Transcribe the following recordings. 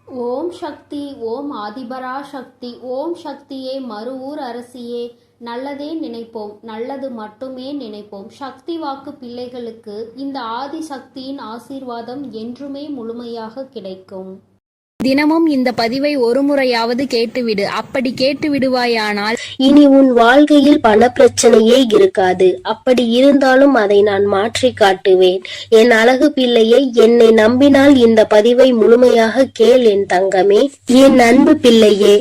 ஓம் சக்தி. ஓம் ஆதிபரா சக்தி. ஓம் சக்தியே, மறுவூர் அரசியே, நல்லதே நினைப்போம், நல்லது மட்டுமே நினைப்போம். சக்தி வாக்கு பிள்ளைகளுக்கு இந்த ஆதி சக்தியின் ஆசீர்வாதம் என்றுமே முழுமையாக கிடைக்கும். தினமும் இந்த பதிவை ஒரு முறையாவது கேட்டுவிடு. அப்படி கேட்டு விடுவாயானால் இனி உன் வாழ்க்கையில் பண பிரச்சனையே இருக்காது. அப்படி இருந்தாலும் அதை நான் மாற்றி காட்டுவேன். என் அழகு பிள்ளையை, என்னை நம்பினால் இந்த பதிவை முழுமையாக கேள் என் தங்கமே. என் அன்பு பிள்ளையே,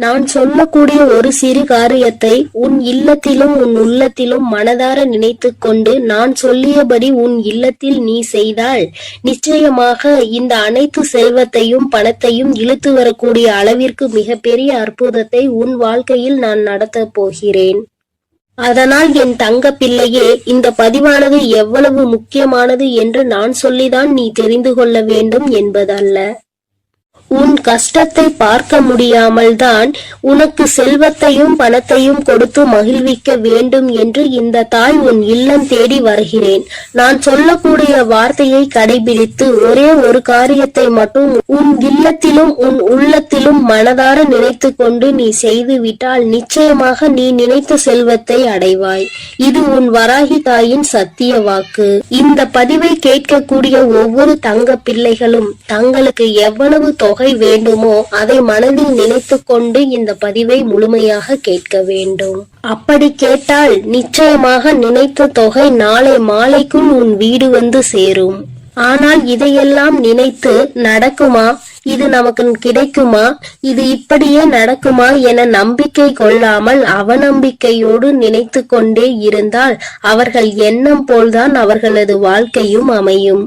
நான் சொல்லக்கூடிய ஒரு சிறு காரியத்தை உன் இல்லத்திலும் உன் உள்ளத்திலும் மனதார நினைத்து கொண்டு நான் சொல்லியபடி உன் இல்லத்தில் நீ செய்தால் நிச்சயமாக இந்த அனைத்து செல்வத்தையும் பணத்தையும் இழுத்து வரக்கூடிய அளவிற்கு மிகப்பெரிய அற்புதத்தை உன் வாழ்க்கையில் நான் நடத்தப் போகிறேன். அதனால் என் தங்க பிள்ளையே, இந்த பதிவானது எவ்வளவு முக்கியமானது என்று நான் சொல்லிதான் நீ தெரிந்து கொள்ள வேண்டும் என்பதல்ல. உன் கஷ்டத்தை பார்க்க முடியாமல் தான் உனக்கு செல்வத்தையும் பணத்தையும் கொடுத்து மகிழ்விக்க வேண்டும் என்று இந்த தாய் உன் இல்லம் தேடி வருகிறேன். நான் சொல்லக்கூடிய வார்த்தையை கடைபிடித்து ஒரே ஒரு காரியத்தை மட்டும் உன் இல்லத்திலும் உன் உள்ளத்திலும் மனதார நினைத்து கொண்டு நீ செய்து விட்டால் நிச்சயமாக நீ நினைத்த செல்வத்தை அடைவாய். இது உன் வராகி தாயின் சத்திய வாக்கு. இந்த பதிவை கேட்கக்கூடிய ஒவ்வொரு தங்க பிள்ளைகளும் தங்களுக்கு எவ்வளவு தொகை வேண்டுமோ அதை மனதில் நினைத்து கொண்டு இந்த பதிவை முழுமையாக கேட்க வேண்டும். அப்படி கேட்டால் நிச்சயமாக நினைத்த தொகை நாளை மாலைக்குள் உன் வீடு வந்து சேரும். ஆனால் இதையெல்லாம் நினைத்து நடக்குமா, இது நமக்கு கிடைக்குமா, இது இப்படியே நடக்குமா என நம்பிக்கை கொள்ளாமல் அவநம்பிக்கையோடு நினைத்து கொண்டே இருந்தால் அவர்கள் எண்ணம் போல்தான் அவர்களது வாழ்க்கையும் அமையும்.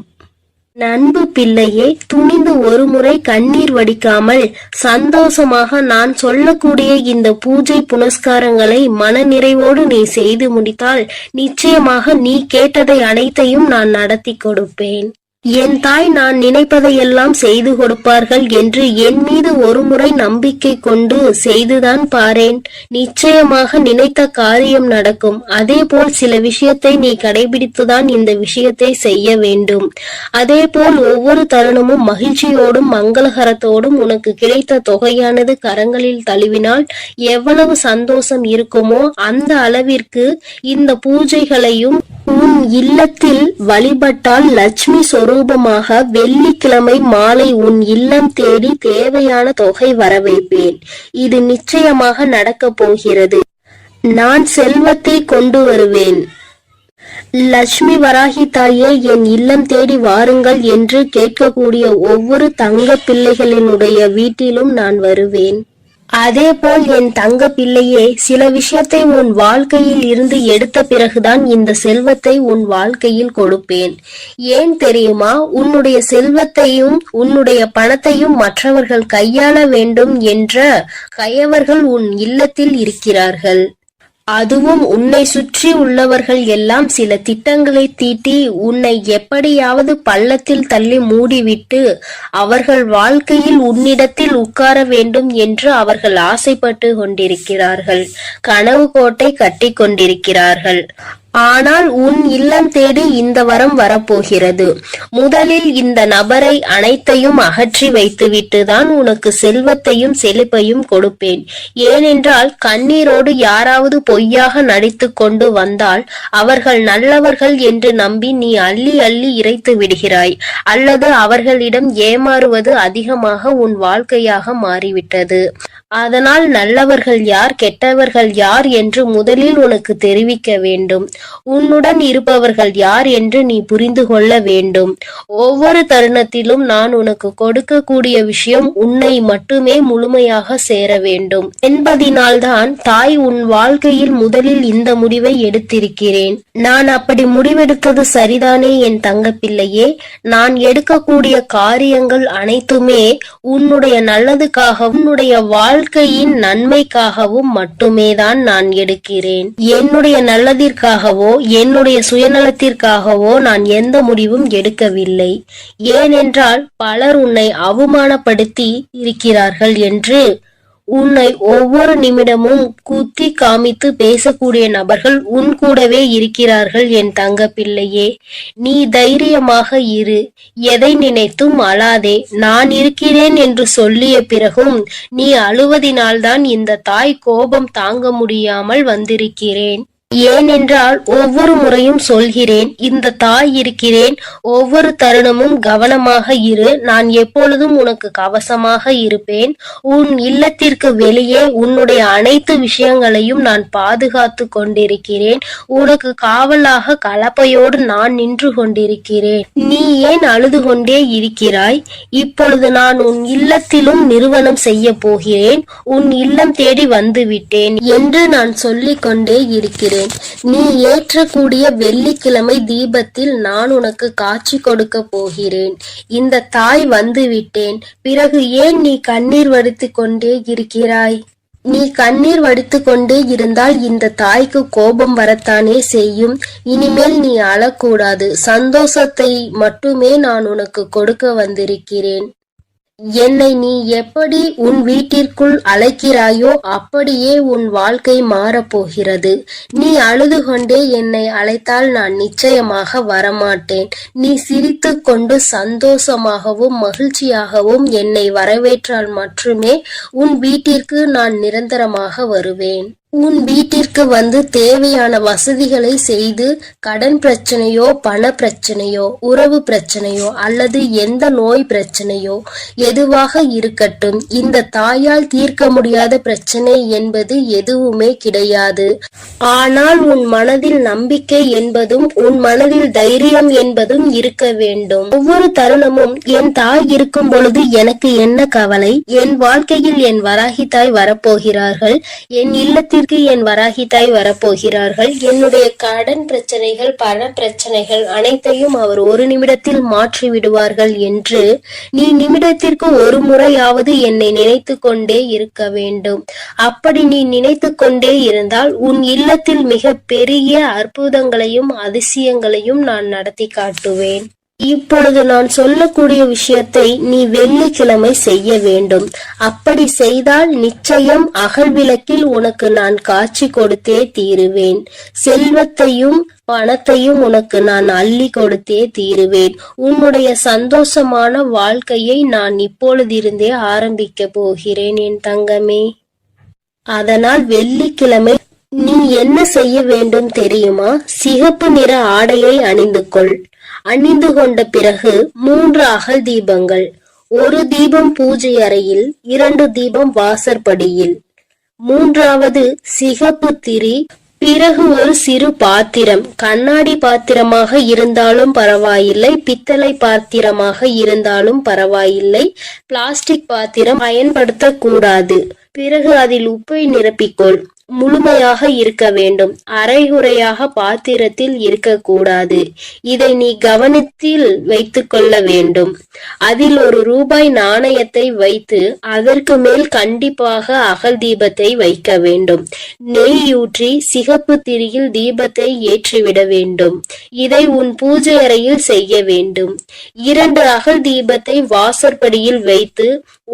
அன்பு பிள்ளையே, துணிந்து ஒரு முறை கண்ணீர் வடிக்காமல் சந்தோஷமாக நான் சொல்லக்கூடிய இந்த பூஜை புனஸ்காரங்களை மன நிறைவோடு நீ செய்து முடித்தால் நிச்சயமாக நீ கேட்டதை அனைத்தையும் நான் நடத்தி கொடுப்பேன். என் தாய் நான் நினைப்பதையெல்லாம் செய்து கொடுப்பார்கள் என்று என் மீது ஒரு முறை நம்பிக்கை கொண்டு செய்துதான் பாரேன். நிச்சயமாக நினைத்த காரியம் நடக்கும். அதே போல் சில விஷயத்தை நீ கடைபிடித்துதான் இந்த விஷயத்தை செய்ய வேண்டும். அதே போல் ஒவ்வொரு தருணமும் மகிழ்ச்சியோடும் மங்களகரத்தோடும் உனக்கு கிடைத்த தொகையானது கரங்களில் தழுவினால் எவ்வளவு சந்தோஷம் இருக்குமோ அந்த அளவிற்கு இந்த பூஜைகளையும் உன் இல்லத்தில் வழிபட்டால் லட்சுமி சொரூபமாக வெள்ளிக்கிழமை மாலை உன் இல்லம் தேடி தேவையான தொகை வர வைப்பேன். இது நிச்சயமாக நடக்கப் போகிறது. நான் செல்வத்தை கொண்டு வருவேன். லட்சுமி வராகி தாயே, என் இல்லம் தேடி வாருங்கள் என்று கேட்கக்கூடிய ஒவ்வொரு தங்க பிள்ளைகளினுடைய வீட்டிலும் நான் வருவேன். அதே போல் என் தங்க பிள்ளையே, சில விஷயத்தை உன் வாழ்க்கையில் இருந்து எடுத்த பிறகுதான் இந்த செல்வத்தை உன் வாழ்க்கையில் கொடுப்பேன். ஏன் தெரியுமா? உன்னுடைய செல்வத்தையும் உன்னுடைய பணத்தையும் மற்றவர்கள் கையாள வேண்டும் என்ற கயவர்கள் உன் இல்லத்தில் இருக்கிறார்கள். அதுவும் உன்னை சுற்றி உள்ளவர்கள் எல்லாம் சில திட்டங்களை தீட்டி உன்னை எப்படியாவது பள்ளத்தில் தள்ளி மூடிவிட்டு அவர்கள் வாழ்க்கையில் உன்னிடத்தில் உட்கார வேண்டும் என்று அவர்கள் ஆசைப்பட்டு கொண்டிருக்கிறார்கள். கனவு கோட்டை கட்டி கொண்டிருக்கிறார்கள். ஆனால் உன் இல்லம் தேடி இந்த வரம் வரப்போகிறது. முதலில் இந்த நபரை அனைத்தையும் அகற்றி வைத்துவிட்டு தான் உனக்கு செல்வத்தையும் செழிப்பையும் கொடுப்பேன். ஏனென்றால் கண்ணீரோடு யாராவது பொய்யாக நடித்து கொண்டு வந்தால் அவர்கள் நல்லவர்கள் என்று நம்பி நீ அள்ளி அள்ளி இறைத்து விடுகிறாய். அல்லது அவர்களிடம் ஏமாறுவது அதிகமாக உன் வாழ்க்கையாக மாறிவிட்டது. அதனால் நல்லவர்கள் யார் கெட்டவர்கள் யார் என்று முதலில் உனக்கு தெரிவிக்க வேண்டும். உன்னுடன் இருப்பவர்கள் யார் என்று நீ புரிந்து கொள்ள வேண்டும். ஒவ்வொரு தருணத்திலும் நான் உனக்கு கொடுக்கக்கூடிய விஷயம் உன்னை மட்டுமே முழுமையாக சேர வேண்டும் என்பதினால்தான் தாய் உன் வாழ்க்கையில் முதலில் இந்த முடிவை எடுத்திருக்கிறேன். நான் அப்படி முடிவெடுத்தது சரிதானே என் தங்க பிள்ளையே? நான் எடுக்கக்கூடிய காரியங்கள் அனைத்துமே உன்னுடைய நல்லதுக்காகவும் உன்னுடைய வாழ்க்கையின் நன்மைக்காகவும் மட்டுமே தான் நான் எடுக்கிறேன். என்னுடைய நல்லதிற்காகவோ என்னுடைய சுயநலத்திற்காகவோ நான் எந்த முடிவும் எடுக்கவில்லை. ஏனென்றால் பலர் உன்னை அவமானப்படுத்தி இருக்கிறார்கள் என்று உன்னை ஒவ்வொரு நிமிடமும் குத்தி காமித்து பேசக்கூடிய நபர்கள் உன் கூடவே இருக்கிறார்கள் என் தங்க பிள்ளையே. நீ தைரியமாக இரு, எதை நினைத்தும் அழாதே. நான் இருக்கிறேன் என்று சொல்லிய பிறகும் நீ அழுவதினால்தான் இந்த தாய் கோபம் தாங்க முடியாமல் வந்திருக்கிறேன். ஏனென்றால் ஒவ்வொரு முறையும் சொல்கிறேன், இந்த தாய் இருக்கிறேன், ஒவ்வொரு தருணமும் கவனமாக இரு, நான் எப்பொழுதும் உனக்கு கவசமாக இருப்பேன். உன் இல்லத்திற்கு வெளியே உன்னுடைய அனைத்து விஷயங்களையும் நான் பாதுகாத்து கொண்டிருக்கிறேன். உனக்கு காவலாக கலப்பையோடு நான் நின்று கொண்டிருக்கிறேன். நீ ஏன் அழுது கொண்டே இருக்கிறாய்? இப்பொழுது நான் உன் இல்லத்திலும் நிறுவனம் செய்ய போகிறேன். உன் இல்லம் தேடி வந்து விட்டேன் என்று நான் சொல்லிக் கொண்டே இருக்கிறேன். நீ ஏற்றக்கூடிய வெள்ளிக்கிழமை தீபத்தில் நான் உனக்கு காட்சி கொடுக்க போகிறேன். இந்த தாய் வந்து விட்டேன். பிறகு ஏன் நீ கண்ணீர் வடித்துக் கொண்டே இருக்கிறாய்? நீ கண்ணீர் வடித்துக் கொண்டே இருந்தால் இந்த தாய்க்கு கோபம் வரத்தானே செய்யும். இனிமேல் நீ அழக்கூடாது. சந்தோஷத்தை மட்டுமே நான் உனக்கு கொடுக்க வந்திருக்கிறேன். என்னை நீ எப்படி உன் வீட்டிற்குள் அழைக்கிறாயோ அப்படியே உன் வாழ்க்கை மாறப்போகிறது. நீ அழுது கொண்டே என்னை அழைத்தால் நான் நிச்சயமாக வரமாட்டேன். நீ சிரித்து கொண்டு சந்தோஷமாகவும் மகிழ்ச்சியாகவும் என்னை வரவேற்றால் மட்டுமே உன் வீட்டிற்கு நான் நிரந்தரமாக வருவேன். உன் வீட்டிற்கு வந்து தேவையான வசதிகளை செய்து கடன் பிரச்சனையோ, பண பிரச்சனையோ, உறவு பிரச்சனையோ அல்லது எந்த நோய் பிரச்சனையோ எதுவாக இருக்கட்டும், இந்த தாயால் தீர்க்க முடியாத பிரச்சனை என்பது எதுவுமே கிடையாது. ஆனால் உன் மனதில் நம்பிக்கை என்பதும் உன் மனதில் தைரியம் என்பதும் இருக்க வேண்டும். ஒவ்வொரு தருணமும் என் தாய் இருக்கும் பொழுது எனக்கு என்ன கவலை? என் வாழ்க்கையில் என் வராகி தாய் வரப்போகிறார்கள். என் இல்லத்தில் என் வராகி தாய் வரப்போகிறார்கள். என்னுடைய கடன் பிரச்சனைகள், பண பிரச்சனைகள் அனைத்தையும் அவர் ஒரு நிமிடத்தில் மாற்றி விடுவார்கள் என்று நீ நிமிடத்திற்கு ஒரு முறையாவது என்னை நினைத்து கொண்டே இருக்க வேண்டும். அப்படி நீ நினைத்து கொண்டே இருந்தால் உன் இல்லத்தில் மிக பெரிய அற்புதங்களையும் அதிசயங்களையும் நான் நடத்தி காட்டுவேன். இப்பொழுது நான் சொல்லக்கூடிய விஷயத்தை நீ வெள்ளிக்கிழமை செய்ய வேண்டும். அப்படி செய்தால் நிச்சயம் அகல் விளக்கில் உனக்கு நான் காட்சி கொடுத்தே தீருவேன். செல்வத்தையும் பணத்தையும் உனக்கு நான் அள்ளி கொடுத்தே தீருவேன். உன்னுடைய சந்தோஷமான வாழ்க்கையை நான் இப்பொழுதிருந்தே ஆரம்பிக்க போகிறேன் என் தங்கமே. அதனால் வெள்ளிக்கிழமை நீ என்ன செய்ய வேண்டும் தெரியுமா? சிகப்பு நிற ஆடையை அணிந்து கொள். அணிந்து கொண்ட பிறகு 3 அகல் தீபங்கள், 1 தீபம் பூஜை அறையில், 2 தீபம் வாசற்படியில், 3வது சிகப்பு திரி. பிறகு ஒரு சிறு பாத்திரம், கண்ணாடி பாத்திரமாக இருந்தாலும் பரவாயில்லை, பித்தளை பாத்திரமாக இருந்தாலும் பரவாயில்லை, பிளாஸ்டிக் பாத்திரம் பயன்படுத்த கூடாது. பிறகு அதில் உப்பை நிரப்பிக்கொள். முழுமையாக இருக்க வேண்டும். அரைகுறையாக பாத்திரத்தில் இருக்கக்கூடாது. இதை நீ கவனத்தில் வைத்துக் கொள்ள வேண்டும். அதில் ₹1 நாணயத்தை வைத்து அதற்கு மேல் கண்டிப்பாக அகல் தீபத்தை வைக்க வேண்டும். நெய்யூற்றி சிகப்பு திரியில் தீபத்தை ஏற்றிவிட வேண்டும். இதை உன் பூஜை அறையில் செய்ய வேண்டும். 2 அகல் தீபத்தை வாசற்படியில் வைத்து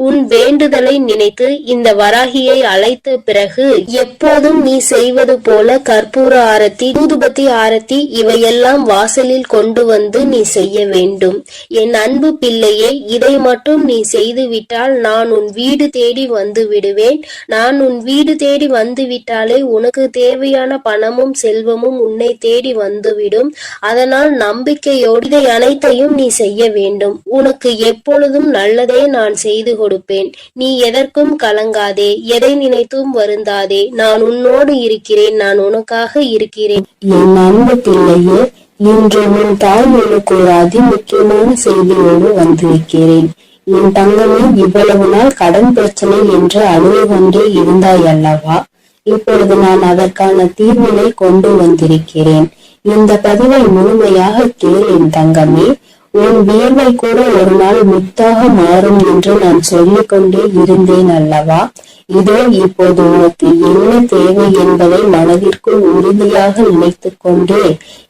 உன் வேண்டுதலை நினைத்து இந்த வராகியை அழைத்த பிறகு எப்போதும் நீ செய்வது போல கற்பூர ஆரத்தி, ஊதுபத்தி ஆரத்தி இவையெல்லாம் வாசலில் கொண்டு வந்து நீ செய்ய வேண்டும். என் அன்பு பிள்ளையே, இதை மட்டும் நீ செய்து விட்டால் நான் உன் வீடு தேடி வந்து விடுவேன். நான் உன் வீடு தேடி வந்து விட்டாலே உனக்கு தேவையான பணமும் செல்வமும் உன்னை தேடி வந்துவிடும். அதனால் நம்பிக்கையோடு இதை அனைத்தையும் நீ செய்ய வேண்டும். உனக்கு எப்பொழுதும் நல்லதே நான் செய்து கொடுப்பேன். நீ எதற்கும் கலங்காதே, எதை நினைத்தும் வருந்தாதே. நான் உன்னோடு இருக்கிறேன், நான் உனக்காக இருக்கிறேன். என் அன்பு பிள்ளையே, இன்று உன் தாய் உனக்கு ஒரு அதிமுக்கியமான செய்தியோடு வந்திருக்கிறேன். என் தங்கமே, இவ்வளவு நாள் கடன் பிரச்சனை என்று அழுது கொண்டே இருந்தாய் அல்லவா? இப்பொழுது நான் அதற்கான தீர்வினை கொண்டு வந்திருக்கிறேன். இந்த பதிவை முழுமையாக கேள் என் தங்கமே. உன் வியர்வை கூட ஒரு நாள் முத்தாக மாறும் என்று நான் சொல்லிக் கொண்டே இருந்தேன் அல்லவா? இதோ இப்போது உனக்கு என்ன தேவை என்பதை மனதிற்குள் உறுதியாக நினைத்துக் கொண்டே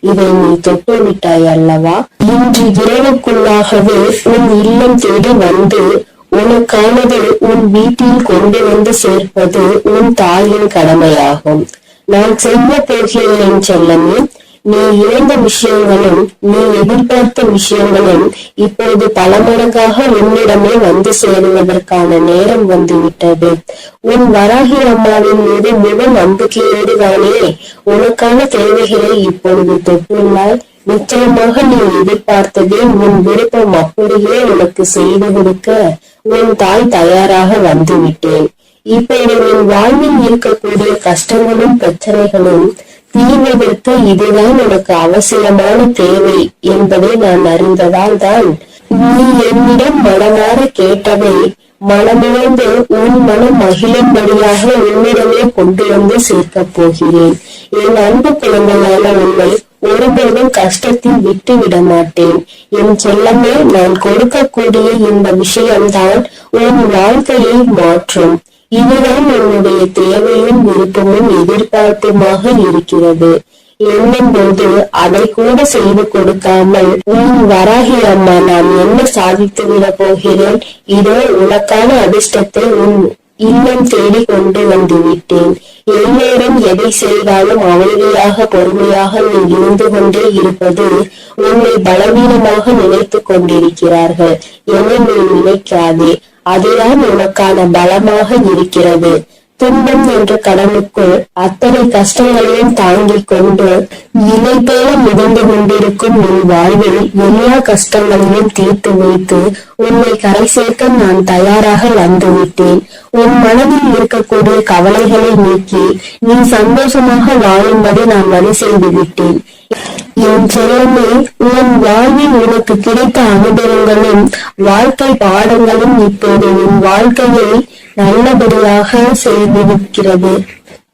இதை நீ தொட்டுவிட்டாய் அல்லவா? இன்று இரவுக்குள்ளாகவே உன் இல்லம் தேடி வந்து உனக்கு உனக்கானது உன் வீட்டில் கொண்டு வந்து சேர்ப்பது உன் தாயின் கடமையாகும். நான் செய்ய போகிறேன் செல்லமே. நீ இழந்த விஷயங்களும் நீ எதிர்பார்த்த விஷயங்களும் இப்போது பல மடங்காக உன்னிடமே வந்து சேருவதற்கான நேரம் வந்துவிட்டது. உன் வராகி அம்மாவின் மீது முழு நம்பிக்கையோடு தானே உனக்கான தேவைகளை இப்பொழுது தொட்டுள்ளாய். நிச்சயமாக நீ எதிர்பார்த்ததே உன் விருப்பம் அப்படியே உனக்கு செய்து கொடுக்க உன் தாய் தயாராக வந்துவிட்டேன். இப்போது உன் வாழ்வில் இருக்கக்கூடிய கஷ்டங்களும் பிரச்சனைகளும் தீர்வதற்கு இதுதான் உனக்கு அவசியமான தேவை என்பதை நான் அறிந்ததால் தான் நீ என்னிடம் மனமாற கேட்டதை மனமிழந்து உன் மனம் மகிழும்படியாக உன்னிடமே கொண்டு வந்து சேர்க்கப் போகிறேன். என் அன்பு குழந்தையான உன்னை ஒருபோதும் கஷ்டத்தில் விட்டு விட மாட்டேன். என் செல்லமே, நான் கொடுக்கக்கூடிய இந்த விஷயம்தான் உன் வாழ்க்கையை மாற்றும். இதுதான் உன்னுடைய தேவையும் விருப்பமும் எதிர்பார்ப்புமாக இருக்கிறது. என்னும் போது அதை கூட செய்து கொடுக்காமல் உன் வராகி அம்மா நான் என்ன சாதித்து விட போகிறேன், இதோ உனக்கான அதிர்ஷ்டத்தை உன் இல்லம் தேடி கொண்டு வந்து விட்டேன். எல்லோரும் எதை செய்தாலும் அமைதியாக பொறுமையாக நீ இருந்து கொண்டே இருப்பது உன்னை பலவீனமாக நினைத்து கொண்டிருக்கிறார்கள் என நீ நினைக்காதே. அதுதான் உனக்கான பலமாக இருக்கிறது. துன்பம் என்ற கடலுக்குள் அத்தனை கஷ்டங்களையும் தாங்கிக் கொண்டு இலை போல மிதந்து கொண்டிருக்கும் உன் வாழ்வில் எல்லா கஷ்டங்களையும் தீர்த்து வைத்து உன்னை கரை சேர்க்க நான் தயாராக வந்துவிட்டேன். உன் மனதில் இருக்கக்கூடிய கவலைகளை நீக்கி நீ சந்தோஷமாக வாழும்படி நான் வழி செய்து விட்டேன். என் செல்லமே, உன் வாழ்வில் உனக்கு கிடைத்த அனுபவங்களும் வாழ்க்கை பாடங்களும் இப்போது உன் வாழ்க்கையை நல்லபடியாக செய்திருக்கிறது.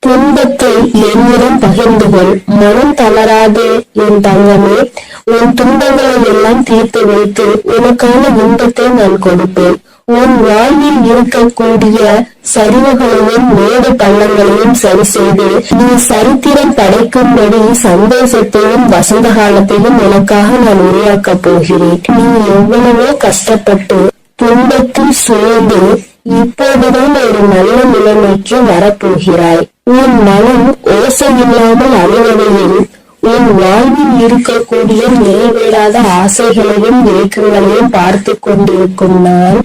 துன்பத்தை என்னிடம் பகிர்ந்து கொள், மனம் தளராது என் தங்கமே. உன் துன்பங்களை எல்லாம் தீர்த்து வைத்து உனக்கான இன்பத்தை நான் கொடுப்பேன். உன் வாழ்வில் இருக்கக்கூடிய சரிவுகளையும் மேடு பள்ளங்களையும் சரி செய்து நீ சரித்திரம் படைக்கும்படி சந்தோஷத்தையும் வசந்த காலத்தையும் உனக்காக நான் உருவாக்கப் போகிறேன். நீ எவ்வளவோ கஷ்டப்பட்டு துன்பத்தில் சூழ்ந்து இப்போதுதான் ஒரு நல்ல நிலைமைக்கு வரப்போகிறாய். உன் மனம் ஓசை இல்லாமல் அழுவதையும் உன் வாழ்வில் இருக்கக்கூடிய நிறைவேறாத ஆசைகளையும் ஏக்கங்களையும் பார்த்து கொண்டிருக்கும் நான்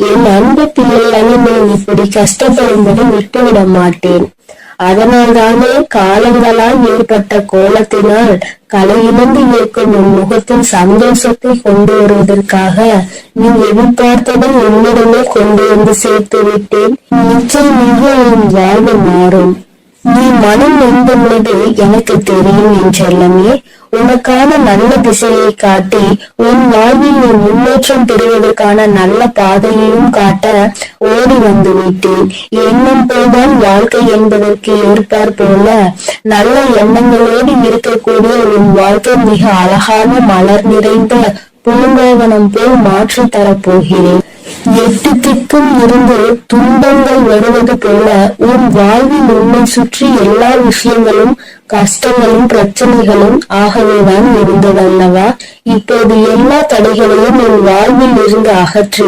என் அன்பு பிள்ளைகளை நான் இப்படி கஷ்டப்படும்படி விட்டுவிட மாட்டேன். அதனால்தானே காலங்களால் ஏற்பட்ட கோலத்தினால் கலையிழந்து இருக்கும் உன் முகத்தில் சந்தோஷத்தை கொண்டு வருவதற்காக நீ எதிர்பார்த்ததை உன்னிடமே கொண்டு வந்து சேர்த்து விட்டேன். நிச்சயமாக உன் வாழ்வு மாறும். நீ மனம் நொந்துள்ளது எனக்கு தெரியும் என் செல்லமே. உனக்கான நல்ல திசையை காட்டி உன் வாழ்வில் நீ முன்னேற்றம் பெறுவதற்கான நல்ல பாதையையும் காட்ட ஓடி வந்து விட்டேன். எண்ணம் போல்தான் வாழ்க்கை என்பதற்கு ஏற்பார் போல நல்ல எண்ணங்களோடு இருக்கக்கூடிய உன் வாழ்க்கை மிக அழகான மலர் நிறைந்த பூங்காவனம் போல் மாற்றி தரப்போகிறேன். எட்டு திக்கும் இருந்து துன்பங்கள் வருவது போல உன் வாழ்வில் உன்னை சுற்றி எல்லா விஷயங்களும் கஷ்டங்களும் பிரச்சனைகளும் ஆகவேதான் இருந்ததல்லவா? இப்போது எல்லா தடைகளையும் உன் வாழ்வில் இருந்து அகற்றி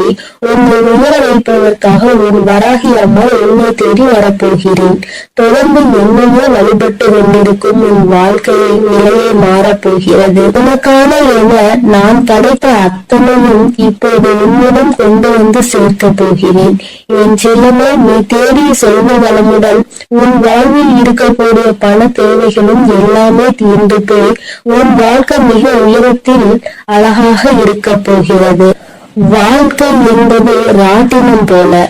உன்னை உயர வைப்பதற்காக உன் வராகி அம்மா உன்னை தேடி வரப்போகிறேன். தொடர்ந்து என்னையே வழிபட்டு கொண்டிருக்கும் உன் வாழ்க்கையை நிலையை மாறப்போகிறது. உனக்கான என நான் படைத்த அத்தனையும் இப்போது உன்னிடம் கொண்டு வந்து சேர்க்க போகிறேன். என் செல்லமே, நீ தேடிய செல்வ வளமுடன் உன் வாழ்வில் இருக்கக்கூடிய பண தேவைகளும் எல்லாமே தீர்ந்து போய் உன் வாழ்க்கை மிக உயரத்தில் அழகாக இருக்க போகிறது. வாழ்க்கை என்பது ராட்டினம் போல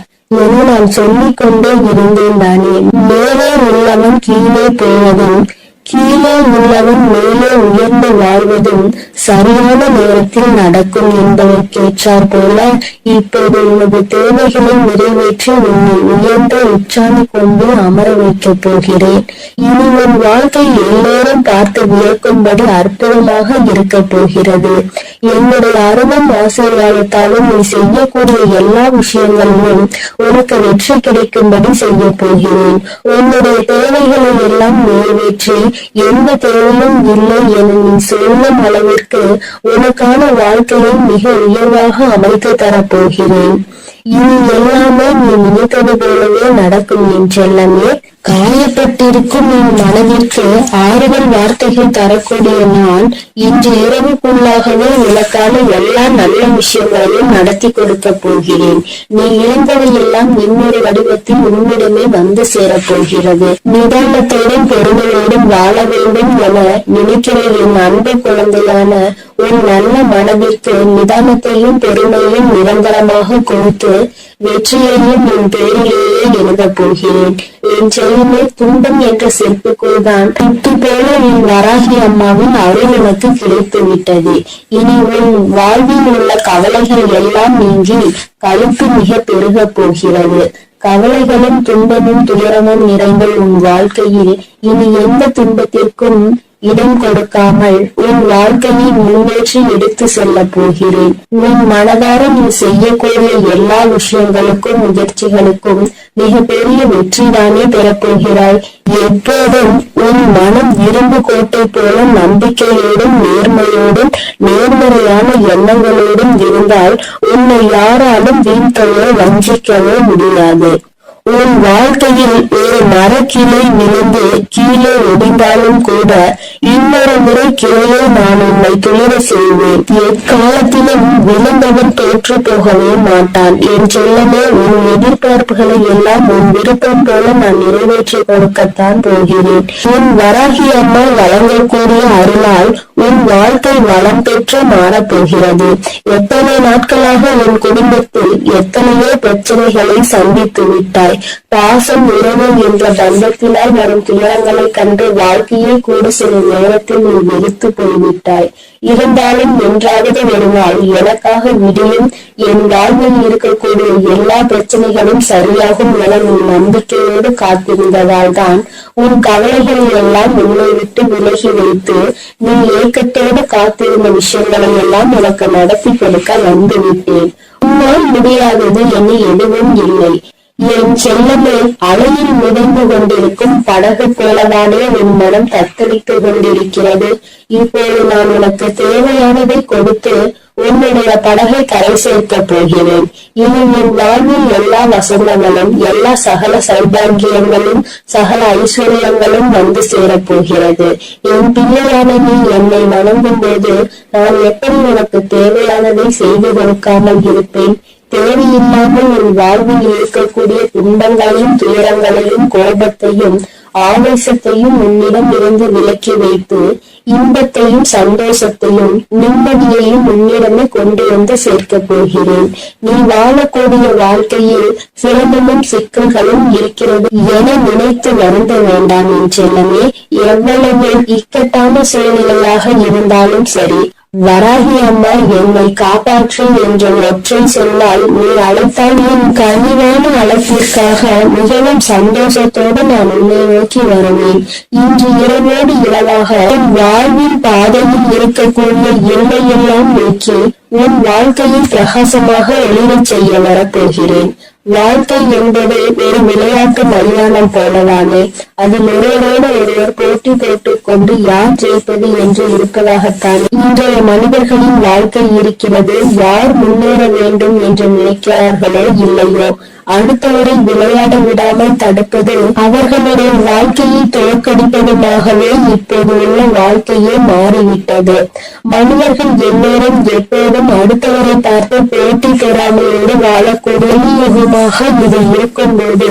என நான் சொல்லிக் கொண்டே இருந்தேன் தானே. மேலே உள்ளவன் கீழே போவதும் கீழே உள்ளவன் மேலே உயர்ந்து வாழ்வதும் சரியான நேரத்தில் நடக்கும் என்பதற்கேற்றார் போல இப்போது உனது தேவைகளை நிறைவேற்றி உன்னை உயர்ந்த உச்சாணி கொண்டு அமர வைக்கப் போகிறேன். இனி உன் வாழ்க்கை எல்லோரும் பார்த்து வியக்கும்படி அற்புதமாக இருக்க போகிறது. என்னுடைய அருளும் ஆசீர்வாதத்தாலும் நீ செய்யக்கூடிய எல்லா விஷயங்களிலும் உனக்கு வெற்றி கிடைக்கும்படி செய்ய போகிறேன். உன்னுடைய தேவைகளை எல்லாம் நிறைவேற்றி எந்த தேவையும் இல்லை என நீ சொல்லும் அளவிற்கு உனக்கான வாழ்க்கையை மிக உயர்வாக அமைத்து தரப்போகிறேன். இனி எல்லாமே நீ நினைத்தது போலவே நடக்கும் என் செல்லமே. காயப்பட்டிருக்கும் என் மனதிற்கு ஆறுதல் வார்த்தைகள் தரக்கூடிய நான் இன்று இரவுக்குள்ளாகவே உனக்கான எல்லா நல்ல விஷயங்களையும் நடத்தி கொடுக்க போகிறேன். நீ இழந்தவையெல்லாம் இன்னொரு வடிவத்தில் உன்னிடமே வந்து சேரப்போகிறது. நிதானத்தோடும் பொறுமையோடும் வாழ வேண்டும் என நினைக்கிற என் அன்பு குழந்தையான உன் நல்ல மனதிற்கு நிதானத்தையும் பொறுமையும் நிரந்தரமாக கொடுத்து வெற்றியையும் என் பேரிலேயே எழுத போகிறேன். என் செல்லமே, துன்பம் என்ற செருப்புக்குள் தான் துட்டு போல என் வராகி அம்மாவின் அருள் எனக்கு கிடைத்து விட்டது. இனி உன் வாழ்வில் உள்ள கவலைகள் எல்லாம் நீங்கி கழுத்து மிக பெருக போகிறது. கவலைகளும் துன்பமும் துயரமும் நிறைந்த உன் வாழ்க்கையில் இனி எந்த துன்பத்திற்கும் இடம் கொடுக்காமல் உன் வாழ்க்கையை முன்னேற்றி எடுத்து செல்ல போகிறேன். உன் மனதார நீ செய்யக்கூடிய எல்லா விஷயங்களுக்கும் முயற்சிகளுக்கும் மிகப்பெரிய வெற்றிதானே பெறப்போகிறாய். எப்போதும் உன் மனம் இரும்பு கோட்டை போல நம்பிக்கையோடும் நேர்மையோடும் நேர்மறையான எண்ணங்களோடும் இருந்தால் உன்னை யாராலும் வீழ்த்தவோ வஞ்சிக்கவோ முடியாது. உன் வாழ்க்கையில் ஒரு மரக்கிளை விழுந்து கீழே ஒடிந்தாலும் கூட இன்னொரு முறை கிளையை நான் உன்னை துளிர செய்வேன். எக்காலத்திலும் விழுந்தவன் தோற்று போகவே மாட்டான். என் செல்லமே, உன் எதிர்பார்ப்புகளை எல்லாம் உன் விருப்பம் போல நான் நிறைவேற்றி கொடுக்கத்தான் போகிறேன். உன் வராகி அம்மா வழங்கக்கூடிய அருளால் உன் வாழ்க்கை வளம் பெற்று மாறப்போகிறது. எத்தனை நாட்களாக உன் குடும்பத்தில் எத்தனையோ பிரச்சனைகளை சந்தித்து விட்டாய். பாசம், உறவு என்ற பந்தத்தினால் வரும் துயரங்களை கண்டு வாழ்க்கையை கூட சில நேரத்தில் நீ வெறுத்து போய்விட்டாய். இருந்தாலும் என்றாவது ஒரு நாள் எனக்காக விடியும், என் வாழ்வில் இருக்கக்கூடிய எல்லா பிரச்சனைகளும் சரியாகும் என நீ நம்பிக்கையோடு காத்திருந்ததால் தான் உன் கவலைகள் எல்லாம் உன்னை விட்டு விலகி வைத்து நீ ஏக்கத்தோடு காத்திருந்த விஷயங்களை எல்லாம் உனக்கு நடத்தி கொடுக்க வந்துவிட்டேன். உன்னால் முடியாதது என எதுவும் இல்லை. என் செல்லமே, அலையில் மிதந்து கொண்டிருக்கும் படகு போலதானே உன் மனம் தத்தளித்து கொண்டிருக்கிறது. இப்போது நான் உனக்கு தேவையானதை கொடுத்து உன்னுடைய படகை கரை சேர்க்க போகிறேன். இனி என் வாழ்வில் எல்லா வசந்தங்களும் எல்லா சகல சௌபாகியங்களும் சகல ஐஸ்வர்யங்களும் வந்து சேரப்போகிறது. என் பிள்ளையான நீ என்னை வணங்கும் போது நான் எப்படி உனக்கு தேவையானதை செய்து கொடுக்காமல் இருப்பேன்? தேவையில்லாமல் உன் வாழ்வில் இருக்கக்கூடிய துன்பங்களையும் துயரங்களையும் கோபத்தையும் ஆவேசத்தையும் உன்னிடம் இருந்து விலக்கி வைத்து இன்பத்தையும் சந்தோஷத்தையும் நிம்மதியையும் உன்னிடமே கொண்டு வந்து சேர்க்க போகிறேன். நீ வாழக்கூடிய வாழ்க்கையில் சிரமமும் சிக்கல்களும் இருக்கிறது என நினைத்து வருந்த வேண்டாம் என் செல்லமே. எவ்வளவு இக்கட்டான சூழ்நிலையாக இருந்தாலும் சரி, வராகி அம்மா என்னை காப்பாற்று என்ற ஒற்றை சொன்னால் நீ அழைத்தால் என் கனிவான அழைப்பிற்காக மிகவும் சந்தோஷத்தோடு நான் உன்னை நோக்கி வருவேன். இன்று இரவோடு இரவாக உன் வாழ்வின் பாதையில் இருக்கக்கூடிய எல்லையெல்லாம் நோக்கி உன் வாழ்க்கையை பிரகாசமாக ஒளிரச் செய்ய வரப்போகிறேன். வாழ்க்கை என்பது ஒரு விளையாட்டு மைதானம் போலதானே. அதில் ஒருவரோடு ஒருவர் போட்டி போட்டுக் கொண்டு யார் ஜெயிப்பது என்று இருப்பதாகத்தான் இன்றைய மனிதர்களின் வாழ்க்கை இருக்கிறது. யார் முன்னேற வேண்டும் என்று நினைக்கிறார்களோ இல்லையோ, அடுத்தவரை விளையாட விடாமல் தடுப்பது அவர்களுடைய வாழ்க்கையை தோற்கடிப்பதுமாகவே இப்போது உள்ள வாழ்க்கையே மாறிவிட்டது. மனிதர்கள் எல்லோரும் எப்போதும் அடுத்தவரை பார்த்து போட்டி பெறாமையோடு வாழக்கூடிய யுகமாக இது இருக்கும் போது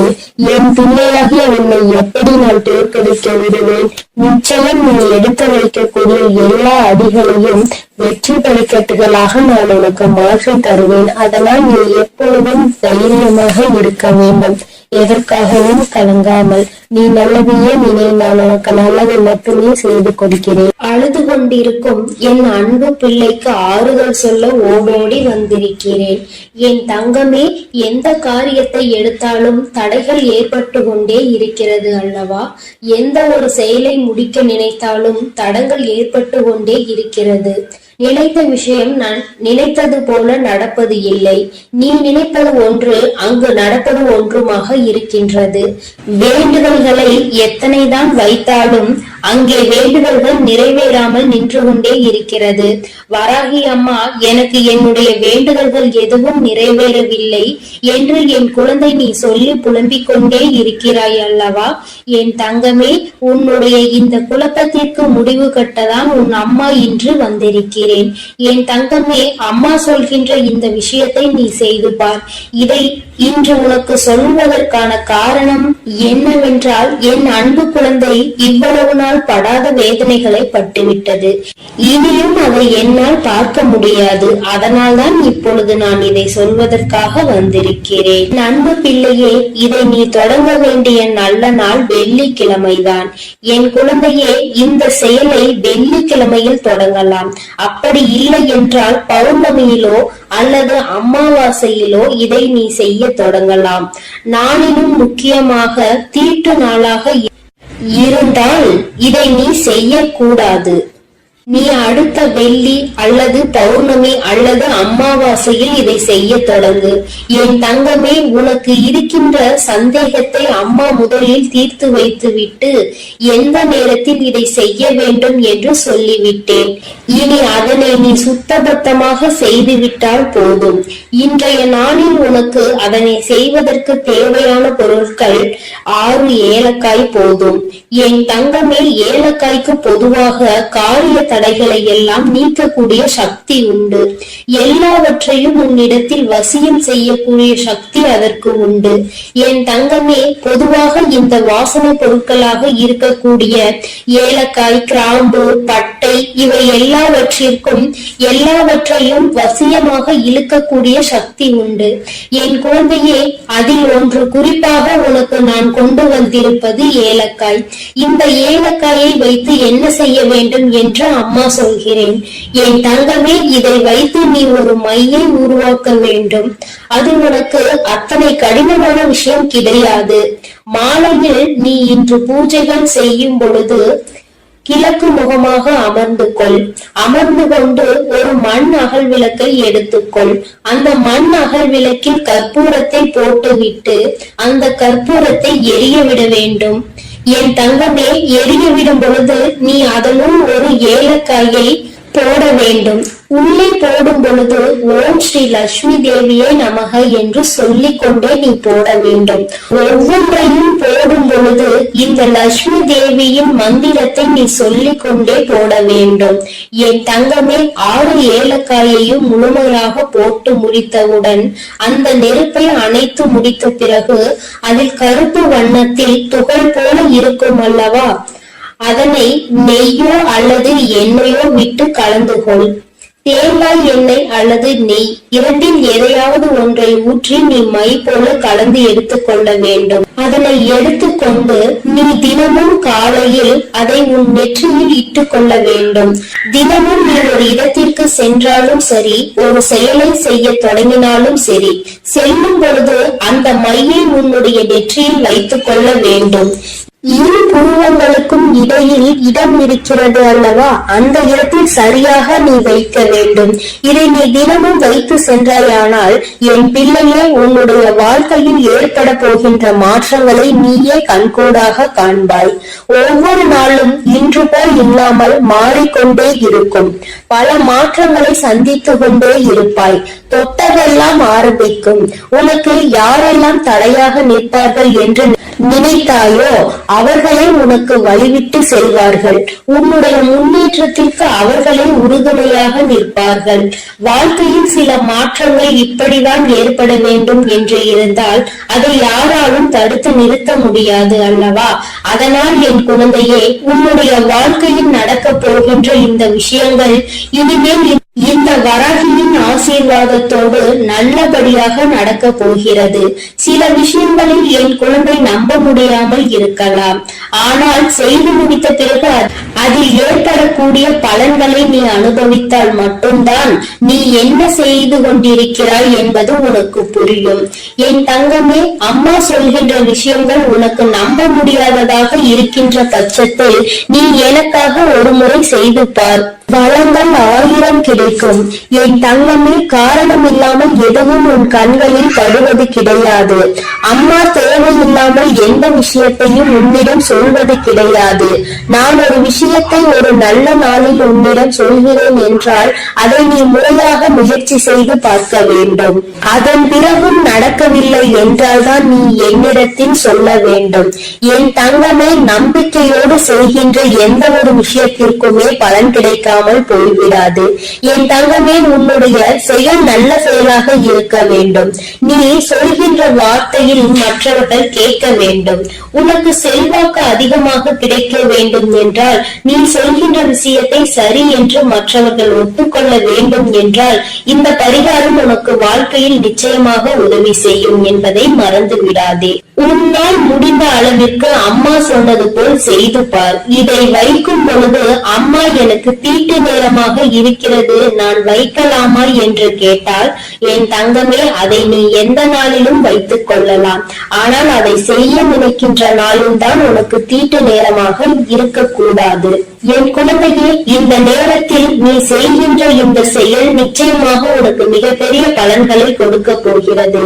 என் பிள்ளையாகிய உன்னை எப்படி நான் தோற்கடிக்க விடுவேன்? நிச்சயம் நீ எடுத்து வைக்கக்கூடிய எல்லா அடிகளையும் வெற்றி படிக்கட்டுகளாக நான் உனக்கு மாற்றி தருவேன். அதனால் நீ எப்பொழுதும் தைரியமாக இருக்க வேண்டும். எதற்காகவும் கலங்காமல் நீ நல்லதையே நினை. நான் உனக்கு நல்லதை மட்டுமே செய்து கொடுக்கிறேன். அழுது கொண்டிருக்கும் என் அன்பு பிள்ளைக்கு ஆறுதல் சொல்ல ஓடோடி வந்திருக்கிறேன். என் தங்கமே, எந்த காரியத்தை எடுத்தாலும் தடைகள் ஏற்பட்டு கொண்டே இருக்கிறது அல்லவா? எந்த ஒரு செயலை முடிக்க நினைத்தாலும் தடங்கள் ஏற்பட்டு கொண்டே இருக்கிறது. நினைத்த விஷயம் நான் நினைத்தது போல நடப்பது இல்லை. நீ நினைப்பது ஒன்று, அங்கு நடப்பது ஒன்றுமாக இருக்கின்றது. வேண்டுதல்களை எத்தனைதான் வைத்தாலும் அங்கே வேண்டுதல்கள் நிறைவேறாமல் நின்று கொண்டே இருக்கிறது. வராகி அம்மா, எனக்கு என்னுடைய வேண்டுதல்கள் எதுவும் நிறைவேறவில்லை என்று என் குழந்தை நீ சொல்லி புலம்பிக் கொண்டே இருக்கிறாய் அல்லவா? என் தங்கமே, உன்னுடைய இந்த குழப்பத்திற்கு முடிவு கட்டதான் உன் அம்மா இன்று வந்திருக்கிறேன். என் தங்கமே, அம்மா சொல்கின்ற இந்த விஷயத்தை நீ செய்து பார். இதை இன்று உனக்கு சொல்வதற்கான காரணம் என்னவென்றால், என் அன்பு குழந்தை இவ்வளவு நாள் படாத வேதனைகளை பட்டுவிட்டது. இனியும் அதை என்னால் பார்க்க முடியாது. அதனால்தான் இப்பொழுது நான் இதை சொல்வதற்காக வந்திருக்கிறேன். என் அன்பு பிள்ளையே, இதை நீ தொடங்க வேண்டிய நல்ல நாள் வெள்ளிக்கிழமைதான். என் குழந்தையே, இந்த செயலை வெள்ளிக்கிழமையில் தொடங்கலாம். அப்படி இல்லை என்றால் பௌர்ணமியிலோ அல்லது அமாவாசையிலோ இதை நீ செய்ய தொடங்கலாம். நாளிலும் முக்கியமாக தீட்டு நாளாக இருந்தால் இதை நீ செய்யக்கூடாது. நீ அடுத்த வெள்ளி அல்லது பௌர்ணமி அல்லது அமாவாசையில் இதை செய்ய தொடங்கு. என் தங்கமே, உனக்கு இருக்கின்ற சந்தேகத்தை அம்மா முதலில் தீர்த்து வைத்துவிட்டு எந்த நேரத்தில் இதை செய்ய வேண்டும் என்று சொல்லிவிட்டேன். இனி அதனை நீ சுத்தபத்தமாக செய்துவிட்டால் போதும். இன்றைய நாளில் உனக்கு அதனை செய்வதற்கு தேவையான பொருட்கள் 6 ஏலக்காய் போதும். என் தங்கமே, ஏலக்காய்க்கு பொதுவாக காரிய தடைகளை எல்லாம் நீக்கக்கூடிய சக்தி உண்டு. எல்லாவற்றையும் உன்னிடத்தில் வசியம் செய்யக்கூடிய சக்தி அதற்கு உண்டு. என் தங்கமே, பொதுவாக இந்த வாசனை பொருட்களாக இருக்கக்கூடிய ஏலக்காய், கிராம்பு, பட்டை இவை எல்லாவற்றையும் வசியமாக இழுக்கக்கூடிய சக்தி உண்டு. என் குழந்தையே, அதில் ஒன்று குறிப்பாக உனக்கு நான் கொண்டு வந்திருப்பது ஏலக்காய். இந்த ஏலக்காயை வைத்து என்ன செய்ய வேண்டும் என்று அம்மா சொல்கிறேன். என் தங்கமே, இதை வைத்து நீ ஒரு மையை உருவாக்க வேண்டும். அது உனக்கு அத்தனை கடினமான விஷயம் கிடையாது. மாலையில் நீ இன்று பூஜைகள் செய்யும் பொழுது கிழக்கு முகமாக அமர்ந்து கொண்டு ஒரு மண் அகல் விளக்கை எடுத்துக்கொள். அந்த மண் அகல் விளக்கில் கற்பூரத்தை போட்டுவிட்டு அந்த கற்பூரத்தை எரிய விட வேண்டும். என் தங்கமே, எரிய விடும் பொழுது நீ அதனுள் ஒரு ஏலக்காயை போட வேண்டும். உள்ளே போடும் பொழுது ஓம் ஸ்ரீ லட்சுமி தேவியே நமக என்று சொல்லிக் கொண்டே நீ போட வேண்டும். ஒவ்வொன்றையும் போடும் பொழுது இந்த லட்சுமி தேவியின் மந்திரத்தை நீ சொல்லிக் கொண்டே போட வேண்டும். என் தங்கமே, 6 ஏலக்காயையும் முழுமையாக போட்டு முடித்தவுடன் அந்த நெருப்பை அணைத்து முடித்த பிறகு அதில் கருப்பு வண்ணத்தில் துகள் போல இருக்கும் அல்லவா, அதனை நெய்யோ அல்லது எண்ணெயோ விட்டு கலந்து கொள். தேங்காய் எண்ணெய் அல்லது நெய் இரண்டில் எதையாவது ஒன்றை ஊற்றி நீ மை போல கலந்து எடுத்துக்கொள்ள வேண்டும். அதனை எடுத்துக்கொண்டு நீ தினமும் காலையில் அதை உன் நெற்றியில் இட்டுக் கொள்ள வேண்டும். தினமும் நீ ஒரு இடத்திற்கு சென்றாலும் சரி, ஒரு செயலை செய்ய தொடங்கினாலும் சரி, செல்லும் பொழுது அந்த மையை உன்னுடைய நெற்றியில் வைத்துக் கொள்ள வேண்டும். இரு புருவங்களுக்கும் இடையில் இடம் இருக்கிறது அல்லவா, அந்த இடத்தில் சரியாக நீ வைக்க வேண்டும். இதை நீ தினமும் வைத்து சென்றாயானால் என் பிள்ளையே, உன்னுடைய வாழ்க்கையில் ஏற்பட போகின்ற மாற்றங்களை நீயே கண்கூடாக காண்பாய். ஒவ்வொரு நாளும் இன்று போல் இல்லாமல் மாறிக்கொண்டே இருக்கும். பல மாற்றங்களை சந்தித்து கொண்டே இருப்பாய். தொட்டதெல்லாம் ஆரம்பிக்கும். உனக்கு யாரெல்லாம் தடையாக நிற்பார்கள் என்று நினைத்தாயோ அவர்களே உனக்கு வழிவிட்டு செல்வார்கள். உன்னுடைய முன்னேற்றத்திற்கு அவர்களே உறுதுணையாக நிற்பார்கள். வாழ்க்கையில் சில மாற்றங்கள் இப்படிதான் ஏற்பட வேண்டும் என்று இருந்தால் அதை யாராலும் தடுத்து நிறுத்த முடியாது அல்லவா? அதனால் என் குழந்தையே, உன்னுடைய வாழ்க்கையில் நடக்க போகின்ற இந்த விஷயங்கள் இனிமேல் இந்த வராகியின் ஆசீர்வாதத்தோடு நல்லபடியாக நடக்க போகிறது. சில விஷயங்களில் என் குழந்தை நம்ப முடியாமல் இருக்கலாம். ஆனால் செய்து முடித்த பிறகு அதில் ஏற்படக்கூடிய பலன்களை நீ அனுபவித்தால் மட்டும்தான் நீ என்ன செய்து கொண்டிருக்கிறாய் என்பது உனக்கு புரியும். என் தங்கமே, அம்மா சொல்கின்ற விஷயங்கள் உனக்கு நம்ப முடியாததாக இருக்கின்ற பட்சத்தில் நீ எனக்காக ஒரு முறை செய்து பார். வளங்கள் 1000 கிடைக்கும். என் தங்கமே, காரணம் இல்லாமல் எதுவும் உன் கண்களில் படுவது கிடையாது. அம்மா தேவையில்லாமல் எந்த விஷயத்தையும் உன்னிடம் சொல்வது கிடையாது. நான் ஒரு விஷயத்தை ஒரு நல்ல நாளில் உன்னிடம் சொல்கிறேன் என்றால் அதை நீ முறையாக முயற்சி செய்து பார்க்க வேண்டும். அதன் பிறகும் நடக்கவில்லை என்றால் தான் நீ என்னிடத்தில் சொல்ல வேண்டும். என் தங்கமே, நம்பிக்கையோடு செய்கின்ற எந்த ஒரு விஷயத்திற்குமே பலன் கிடைக்காமல் போய்விடாது. என் தங்கமே, உன்னுடைய செயல் நல்ல செயலாக இருக்க வேண்டும். நீ சொல்கின்ற வார்த்தையில் மற்றவர்கள் கேட்க வேண்டும். உனக்கு செல்வாக்கு அதிகமாக கிடைக்க வேண்டும் என்றால் நீ சொல்கின்ற விஷயத்தை சரி என்று மற்றவர்கள் ஒப்புக்கொள்ள வேண்டும் என்றால் இந்த பரிகாரம் உனக்கு வாழ்க்கையில் நிச்சயமாக உதவி செய்யும் என்பதை மறந்து விடாதே. உன்னால் முடிந்த அளவிற்கு அம்மா சொன்னது போல் செய்து பார். இதை வைக்கும் பொழுது அம்மா எனக்கு தீட்டு நேரமாக இருக்கிறது, நான் வைக்கலாமா என்று கேட்டால், என் தங்கமே, அதை நீ எந்த நாளிலும் வைத்துக் கொள்ளலாம். ஆனால் அதை செய்ய நினைக்கின்ற நாளும் தான் உனக்கு தீட்டு நேரமாக இருக்கக்கூடாது. என் குழந்தையே, இந்த நேரத்தில் நீ செய்கின்ற இந்த செயல் நிச்சயமாக உனக்கு மிகப்பெரிய பலன்களை கொடுக்க போகிறது.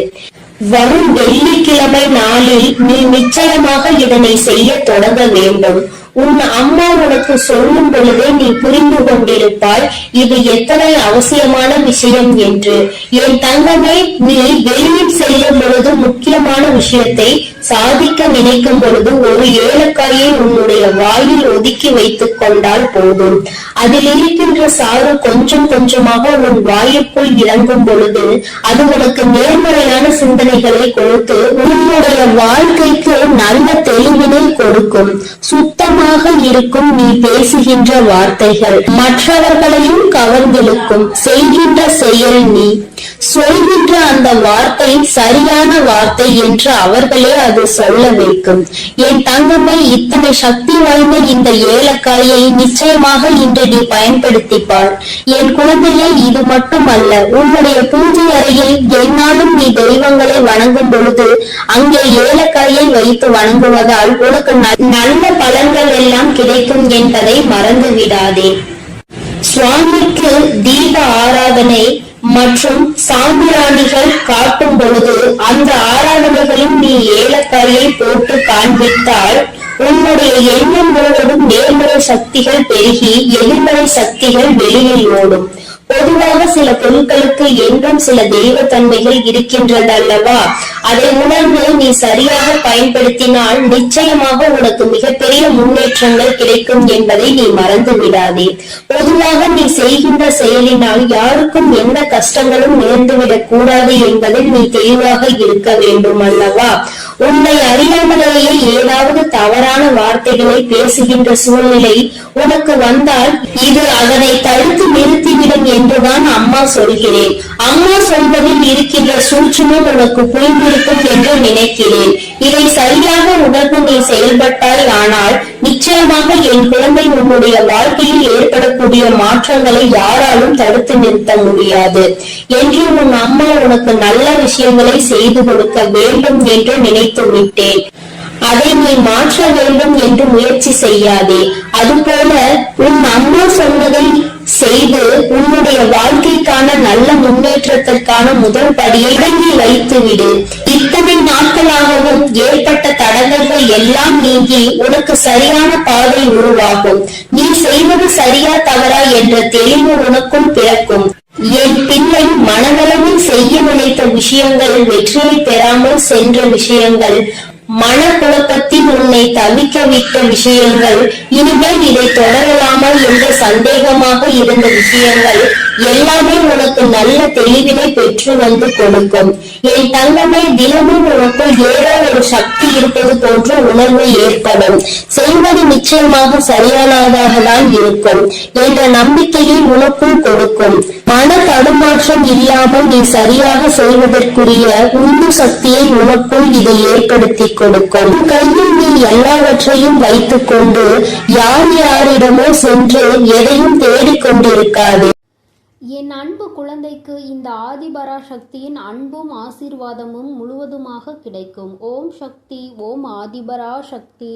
வரும் வெள்ளிக்கிழமை நாளில் நீ நிச்சயமாக இதனை செய்ய தொடங்க வேண்டும். உன் அம்மா உனக்கு சொல்லும் பொழுதே நீ புரிந்து கொண்டிருப்பாய் இது எத்தனை அவசியமான விஷயம் என்று. என் தங்கமே, நீ வெளியில் செல்லும் பொழுது முக்கியமான விஷயத்தை சாதிக்க நினைக்கும் பொழுது ஒரு ஏலக்காயை உன்னுடைய வாயில் ஒதுக்கி வைத்துக் கொண்டால் போதும். அதில் இருக்கின்ற சாறு கொஞ்சம் கொஞ்சமாக உன் வாயுக்குள் இறங்கும் பொழுது அது உனக்கு நேர்மறையான சிந்தனைகளை கொடுத்து உன்னுடைய வாழ்க்கைக்கு நல்ல தெளிவினை கொடுக்கும். சுத்தமாக இருக்கும் நீ பேசுகின்ற வார்த்தைகள் மற்றவர்களையும் கவர்ந்திழுக்கும். செய்கின்ற செயல் நீ சொல்கின்ற அந்த வார்த்தை சரியான வார்த்தை என்று அவர்களே அது சொல்ல வைக்கும். என் தங்கமே, இத்தனை சக்தி வாய்ந்த இந்த ஏலக்காயை நிச்சயமாக இன்று நீ பயன்படுத்திப்பார். என் குழந்தையே, இது மட்டுமல்ல, உன்னுடைய பூஜை அறையில் எந்நாளும் நீ தெய்வங்களை வணங்கும் பொழுது அங்கே ஏலக்காயை வைத்து வணங்குவதால் உனக்கு நல்ல பலன்கள் எல்லாம் கிடைக்கும் என்பதை மறந்து விடாதே. சுவாமிக்கு தீப ஆராதனை மற்றும் சாம்பிராணிகள் காட்டும் பொழுது அந்த ஆராதனைகளும் நீ ஏலக்காயை போட்டு காண்பித்தால் உன்னுடைய எண்ணம் முழுவதும் நேர்மறை சக்திகள் பெருகி எதிர்மறை சக்திகள் வெளியில் ஓடும். பொதுவாக சில பொருட்களுக்கு என்றும் சில தெய்வ தன்மைகள் இருக்கின்றது அல்லவா? அதை உணர்ந்து நீ சரியாக பயன்படுத்தினால் நிச்சயமாக உனக்கு மிகப்பெரிய முன்னேற்றங்கள் கிடைக்கும் என்பதை நீ மறந்து விடாதே. பொதுவாக நீ செய்கின்ற செயலினால் யாருக்கும் எந்த கஷ்டங்களும் நேர்ந்துவிடக் கூடாது என்பதில் நீ தெளிவாக இருக்க வேண்டும் அல்லவா? உன்னை அறியாமலேயே ஏதாவது தவறான வார்த்தைகளை பேசுகின்ற சூழ்நிலை உனக்கு வந்தால் இது அதனை தடுத்து நிறுத்திவிடும் என்றுதான் அம்மா சொல்கிறேன். அம்மா சொல்வதில் இருக்கின்ற சூட்சுமம் உனக்கு புரிந்திருக்கும் என்று நினைக்கிறேன். இதை சரியாக உணர்ந்து நீ செயல்பட்டாய் ஆனால் நிச்சயமாக என் குழந்தை உன்னுடைய வாழ்க்கையில் ஏற்படக்கூடிய மாற்றங்களை யாராலும் தடுத்து நிறுத்த முடியாது என்று உன் அம்மா உனக்கு நல்ல விஷயங்களை செய்து கொடுக்க வேண்டும் என்று நினைத்து விட்டேன். அதை நீ மாற்ற வேண்டும் என்று முயற்சி செய்யாதே. அதுபோல உன் அம்மா சொன்னதை செய்து உன்னுடைய வாழ்க்கைக்கான நல்ல முன்னேற்றத்திற்கான முதல் படியை இறங்கி வைத்துவிடு. இத்தனை நாட்களாகவும் ஏற்பட்ட தடங்கல்கள் எல்லாம் நீங்கி உனக்கு சரியான பாதை உருவாகும். நீ செய்வது சரியா தவறா என்ற தெளிவு உனக்கும் பிறக்கும். என் பிள்ளை, மனதளவில் செய்ய நினைத்த விஷயங்கள் வெற்றியை பெறாமல் சென்ற விஷயங்கள், மனக்குழப்பத்தில் உன்னை தவிக்க விட்ட விஷயங்கள், இனிமேல் இதை தொடரலாமா என்ற சந்தேகமாக இருந்த விஷயங்கள் எல்லாமே உனக்கு நல்ல தெளிவினை பெற்று வந்து கொடுக்கும். என் தங்கமே, தினமும் உனக்குள் ஏதோ ஒரு ஒரு சக்தி இருப்பது போன்ற உணர்வு ஏற்படும். செய்வது நிச்சயமாக சரியானதாக தான் இருக்கும் என்ற நம்பிக்கையை உனக்குள் கொடுக்கும். மன தடுமாற்றம் இல்லாமல் நீ சரியாக செய்வதற்குரிய உந்து சக்தியை உனக்குள் இது ஏற்படுத்தி கொடுக்கும். கையில் நீ எல்லாவற்றையும் வைத்துக் கொண்டு யாரிடமோ சென்று எதையும் தேடிக்கொண்டிருக்காது. என் அன்பு குழந்தைக்கு இந்த ஆதிபராசக்தியின் அன்பும் ஆசீர்வாதமும் முழுவதுமாக கிடைக்கும். ஓம் சக்தி, ஓம் ஆதிபராசக்தி.